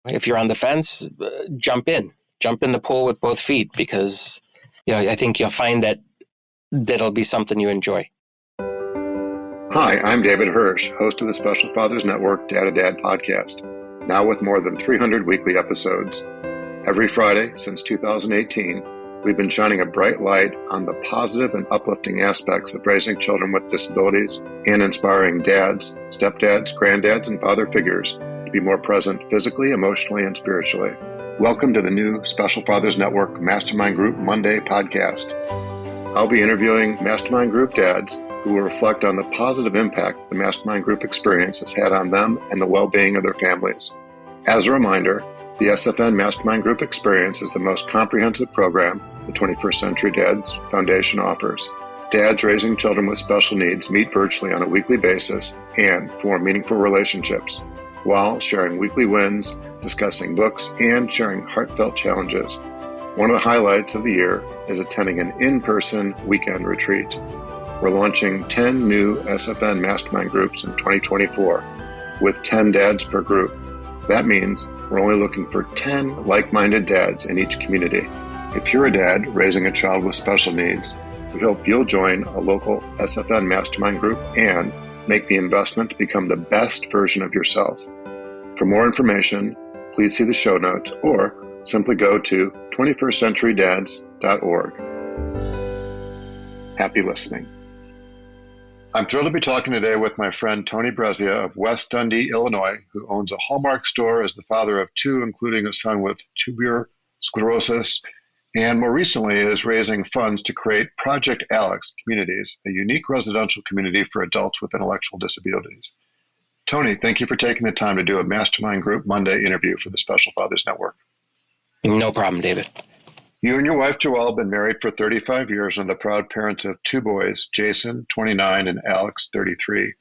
if you're on the fence, jump in the pool with both feet, because I think you'll find that that'll be something you enjoy. Hi, I'm David Hirsch, host of the Special Fathers Network Dad to Dad podcast, now with more than 300 weekly episodes. Every Friday since 2018, we've been shining a bright light on the positive and uplifting aspects of raising children with disabilities and inspiring dads, stepdads, granddads, and father figures to be more present physically, emotionally, and spiritually. Welcome to the new Special Fathers Network Mastermind Group Monday podcast. I'll be interviewing Mastermind Group dads who will reflect on the positive impact the Mastermind Group experience has had on them and the well-being of their families. As a reminder, the SFN Mastermind Group experience is the most comprehensive program the 21st Century Dads Foundation offers. Dads raising children with special needs meet virtually on a weekly basis and form meaningful relationships while sharing weekly wins, discussing books, and sharing heartfelt challenges. One of the highlights of the year is attending an in-person weekend retreat. We're launching 10 new SFN Mastermind Groups in 2024 with 10 dads per group. That means we're only looking for 10 like-minded dads in each community. If you're a dad raising a child with special needs, we hope you'll join a local SFN Mastermind Group and make the investment to become the best version of yourself. For more information, please see the show notes or simply go to 21stcenturydads.org. Happy listening. I'm thrilled to be talking today with my friend Tony Brescia of West-Dundee, Illinois, who owns a Hallmark store as the father of two, including a son with tuberous sclerosis, and more recently is raising funds to create Project Alex Communities, a unique residential community for adults with intellectual disabilities. Tony, thank you for taking the time to do a Mastermind Group Monday interview for the Special Fathers Network. No problem, David. You and your wife, Joelle, have been married for 35 years and are the proud parents of two boys, Jason, 29, and Alex, 33,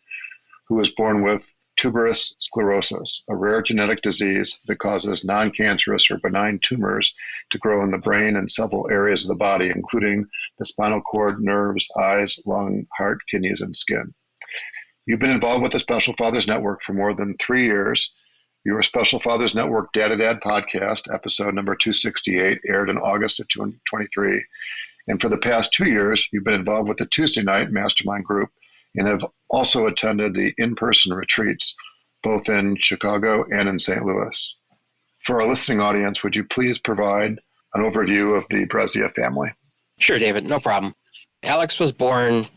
who was born with tuberous sclerosis, a rare genetic disease that causes non-cancerous or benign tumors to grow in the brain and several areas of the body, including the spinal cord, nerves, eyes, lung, heart, kidneys, and skin. You've been involved with the Special Fathers Network for more than 3 years. Your Special Fathers Network Dad to Dad podcast, episode number 268, aired in August of 2023. And for the past 2 years, you've been involved with the Tuesday night Mastermind Group and have also attended the in-person retreats, both in Chicago and in St. Louis. For our listening audience, would you please provide an overview of the Brescia family? Sure, David, no problem. Alex was born.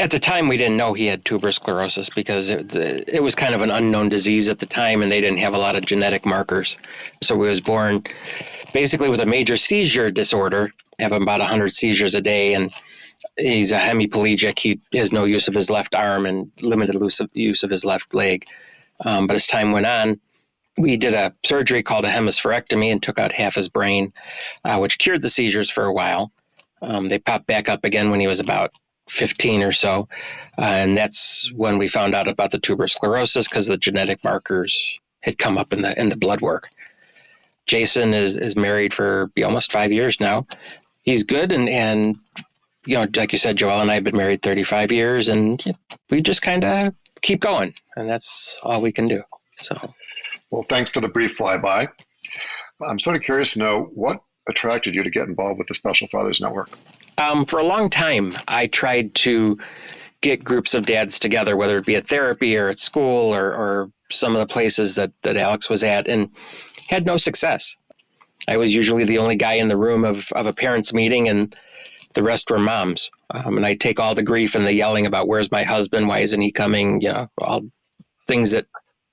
At the time, we didn't know he had tuberous sclerosis because it was kind of an unknown disease at the time, and they didn't have a lot of genetic markers. So he was born basically with a major seizure disorder, having about 100 seizures a day, and he's a hemiplegic. He has no use of his left arm and limited use of his left leg. But as time went on, we did a surgery called a hemispherectomy and took out half his brain, which cured the seizures for a while. They popped back up again when he was about 15 or so. And that's when we found out about the tuberous sclerosis because the genetic markers had come up in the blood work. Jason is married for almost 5 years now. He's good. And like you said, Joelle and I have been married 35 years and we just kind of keep going. And that's all we can do. So, well, thanks for the brief flyby. I'm sort of curious to know what attracted you to get involved with the Special Fathers Network? For a long time, I tried to get groups of dads together, whether it be at therapy or at school or some of the places that Alex was at, and had no success. I was usually the only guy in the room of a parents' meeting, and the rest were moms. And I'd take all the grief and the yelling about where's my husband, why isn't he coming, all things that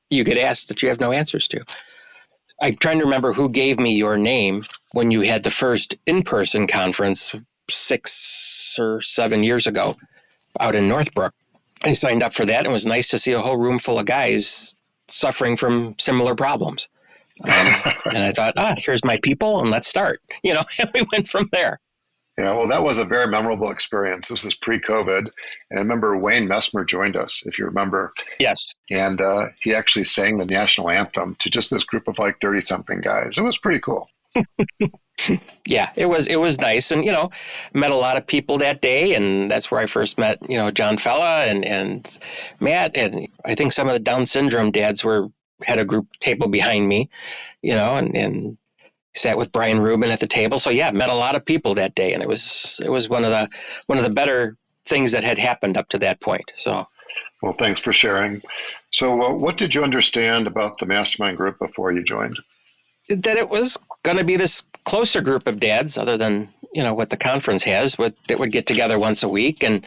you get asked that you have no answers to. I'm trying to remember who gave me your name when you had the first in-person conference 6 or 7 years ago out in Northbrook. I signed up for that. And it was nice to see a whole room full of guys suffering from similar problems. And I thought, here's my people and let's start, and we went from there. Yeah, well, that was a very memorable experience. This was pre-COVID. And I remember Wayne Messmer joined us, if you remember. Yes. And he actually sang the national anthem to just this group of like 30-something guys. It was pretty cool. Yeah, it was nice. And, met a lot of people that day. And that's where I first met, John Fella and Matt. And I think some of the Down syndrome dads were had a group table behind me, and sat with Brian Rubin at the table. So yeah, met a lot of people that day, and it was one of the better things that had happened up to that point. So, well, thanks for sharing. So, what did you understand about the mastermind group before you joined? That it was going to be this closer group of dads, other than what the conference has, that would get together once a week and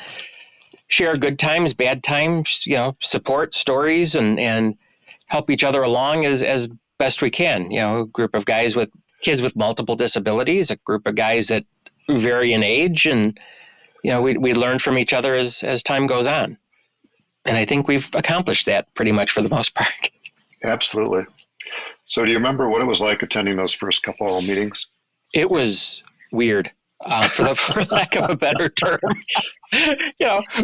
share good times, bad times, support stories and help each other along as best we can. A group of guys with kids with multiple disabilities, a group of guys that vary in age, and we learn from each other as time goes on. And I think we've accomplished that pretty much for the most part. Absolutely. So do you remember what it was like attending those first couple of meetings? It was weird, for lack of a better term.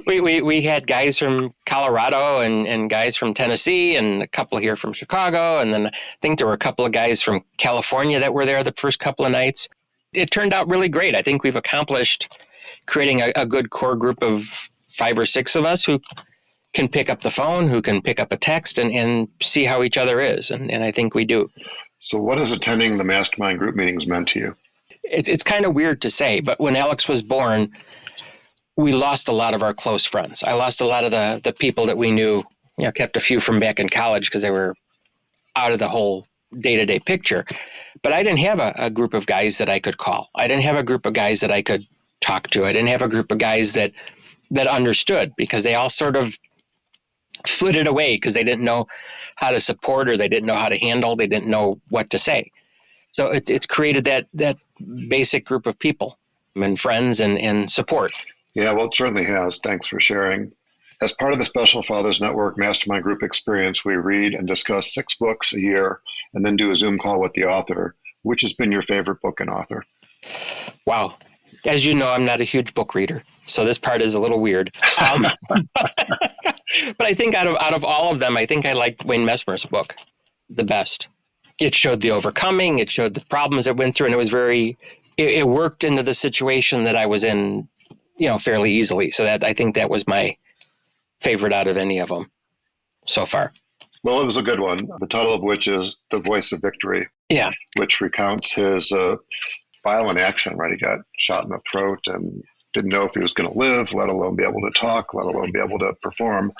We had guys from Colorado and guys from Tennessee and a couple here from Chicago. And then I think there were a couple of guys from California that were there the first couple of nights. It turned out really great. I think we've accomplished creating a good core group of 5 or 6 of us who can pick up the phone, who can pick up a text and see how each other is. And I think we do. So what has attending the mastermind group meetings meant to you? It's kind of weird to say, but when Alex was born, we lost a lot of our close friends. I lost a lot of the people that we knew, kept a few from back in college because they were out of the whole day-to-day picture. But I didn't have a group of guys that I could call. I didn't have a group of guys that I could talk to. I didn't have a group of guys that understood, because they all sort of flitted away because they didn't know how to support, or they didn't know how to handle, they didn't know what to say. So it's created that basic group of people and friends and support. Yeah, well, it certainly has. Thanks for sharing. As part of the Special Fathers Network Mastermind Group experience, we read and discuss 6 books a year and then do a Zoom call with the author. Which has been your favorite book and author? Wow. As you know, I'm not a huge book reader, so this part is a little weird. But I think out of all of them, I think I liked Wayne Messmer's book the best. It showed the overcoming, it showed the problems it went through, and it was it worked into the situation that I was in, fairly easily. So that I think that was my favorite out of any of them so far. Well, it was a good one, the title of which is The Voice of Victory. Yeah. Which recounts his violent action, right? He got shot in the throat and didn't know if he was going to live, let alone be able to talk, let alone be able to perform.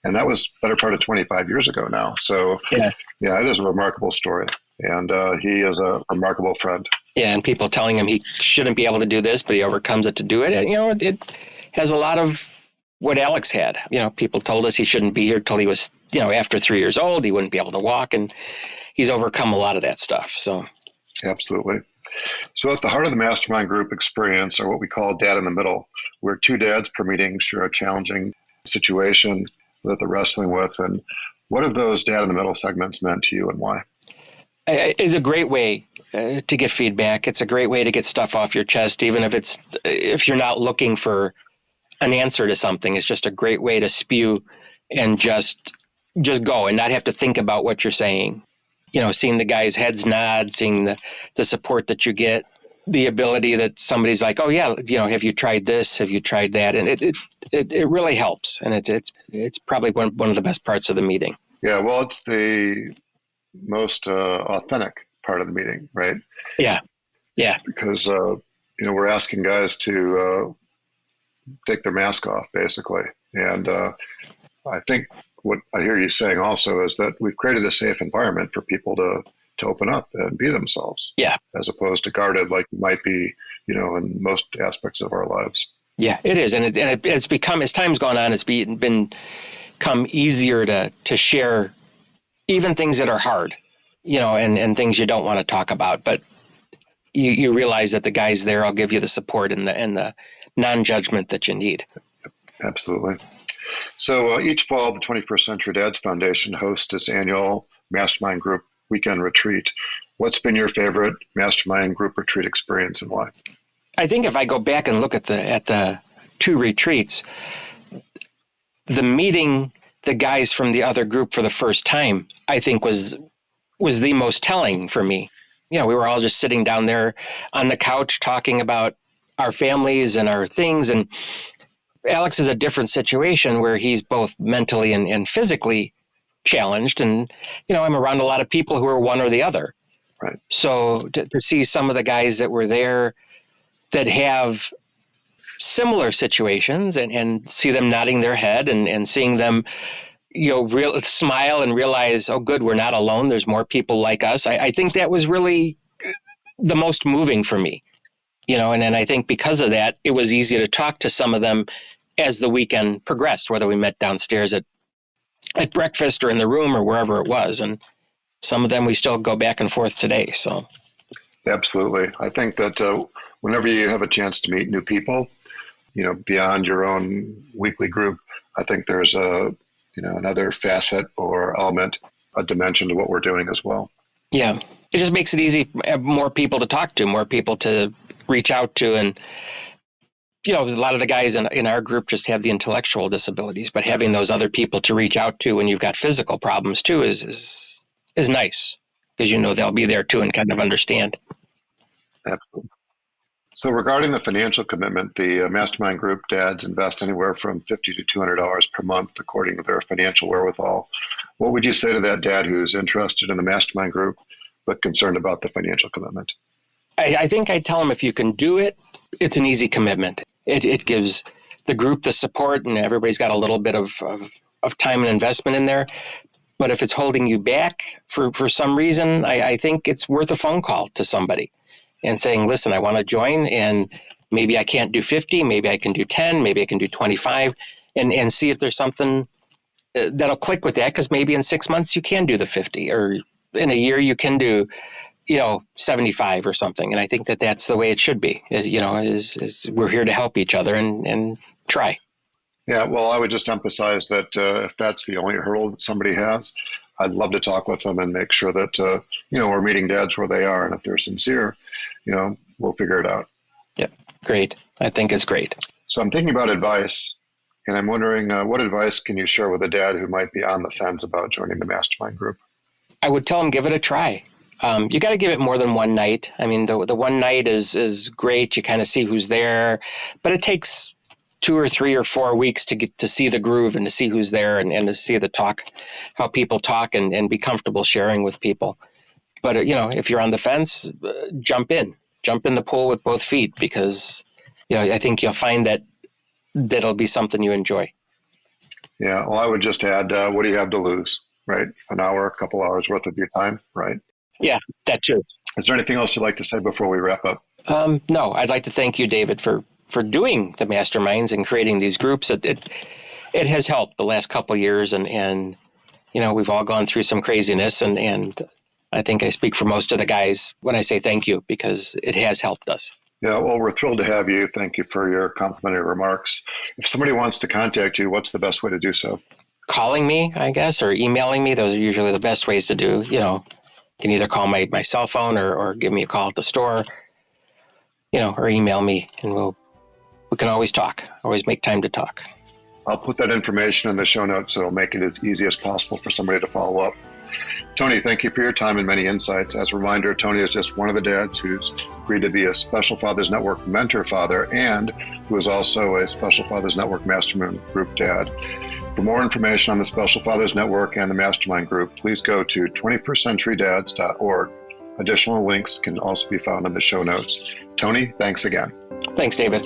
And that was better part of 25 years ago now. So, yeah, it is a remarkable story. And he is a remarkable friend. Yeah, and people telling him he shouldn't be able to do this, but he overcomes it to do it. It has a lot of what Alex had. People told us he shouldn't be here till he was, after 3 years old, he wouldn't be able to walk. And he's overcome a lot of that stuff. So, absolutely. So at the heart of the mastermind group experience are what we call Dad in the Middle, where 2 dads per meeting share a challenging situation that they're wrestling with. And what have those Dad in the Middle segments meant to you and why? It's a great way to get feedback. It's a great way to get stuff off your chest, even if you're not looking for an answer to something. It's just a great way to spew and just go and not have to think about what you're saying. Seeing the guys' heads nod, seeing the support that you get, the ability that somebody's like, oh yeah, have you tried this? Have you tried that? And it really helps. And it's probably one of the best parts of the meeting. Yeah, well, it's the most authentic part of the meeting, right? Yeah. Because, we're asking guys to take their mask off, basically. And I think what I hear you saying also is that we've created a safe environment for people to open up and be themselves. Yeah. As opposed to guarded like it might be, in most aspects of our lives. Yeah, it is. And it's become, as time's gone on, it's become easier to share even things that are hard, and things you don't want to talk about. But you realize that the guys there will give you the support and the non-judgment that you need. Absolutely. So each fall, the 21st Century Dads Foundation hosts its annual Mastermind Group weekend retreat. What's been your favorite Mastermind Group retreat experience and why? I think if I go back and look at the 2 retreats, the meeting the guys from the other group for the first time, I think was the most telling for me. We were all just sitting down there on the couch talking about our families and our things. And Alex is a different situation where he's both mentally and physically challenged, and I'm around a lot of people who are one or the other. Right. So to see some of the guys that were there that have similar situations and see them nodding their head and seeing them real smile and realize, oh good, we're not alone, there's more people like us. I think that was really the most moving for me. And I think because of that, it was easy to talk to some of them as the weekend progressed, whether we met downstairs at breakfast or in the room or wherever it was. And some of them we still go back and forth today. So, absolutely. I think that whenever you have a chance to meet new people, beyond your own weekly group, I think there's another facet or element, a dimension to what we're doing as well. Yeah. It just makes it easy, have more people to talk to, more people to reach out to. And, a lot of the guys in our group just have the intellectual disabilities, but having those other people to reach out to when you've got physical problems too is nice, because they'll be there too and kind of understand. Absolutely. So regarding the financial commitment, the Mastermind Group dads invest anywhere from $50 to $200 per month according to their financial wherewithal. What would you say to that dad who's interested in the Mastermind Group but concerned about the financial commitment? I think I tell them if you can do it, it's an easy commitment. It gives the group the support, and everybody's got a little bit of time and investment in there. But if it's holding you back for some reason, I think it's worth a phone call to somebody and saying, listen, I want to join, and maybe I can't do 50, maybe I can do 10, maybe I can do 25, and see if there's something that'll click with that, because maybe in 6 months you can do the 50, or in a year you can do 75 or something. And I think that that's the way it should be. Is we're here to help each other and try. Yeah, well, I would just emphasize that if that's the only hurdle that somebody has, I'd love to talk with them and make sure that, we're meeting dads where they are. And if they're sincere, we'll figure it out. Yeah, great. I think it's great. So I'm thinking about advice, and I'm wondering what advice can you share with a dad who might be on the fence about joining the Mastermind Group? I would tell him, give it a try. You got to give it more than one night. I mean, the one night is great. You kind of see who's there, but it takes 2 or 3 or 4 weeks to get to see the groove and to see who's there and to see the talk, how people talk and be comfortable sharing with people. But, if you're on the fence, jump in the pool with both feet, because, I think you'll find that that'll be something you enjoy. Yeah. Well, I would just add, what do you have to lose, right? An hour, a couple hours worth of your time, right? Yeah, that too. Is there anything else you'd like to say before we wrap up? No, I'd like to thank you, David, for doing the masterminds and creating these groups. It has helped the last couple of years, and we've all gone through some craziness, and I think I speak for most of the guys when I say thank you, because it has helped us. Yeah, well, we're thrilled to have you. Thank you for your complimentary remarks. If somebody wants to contact you, what's the best way to do so? Calling me, I guess, or emailing me. Those are usually the best ways to do. You can either call my cell phone or give me a call at the store, or email me, and we can always talk, always make time to talk. I'll put that information in the show notes so it'll make it as easy as possible for somebody to follow up. Tony, thank you for your time and many insights. As a reminder, Tony is just one of the dads who's agreed to be a Special Fathers Network mentor father, and who is also a Special Fathers Network Mastermind Group dad. For more information on the Special Fathers Network and the Mastermind Group, please go to 21stcenturydads.org. Additional links can also be found in the show notes. Tony, thanks again. Thanks, David.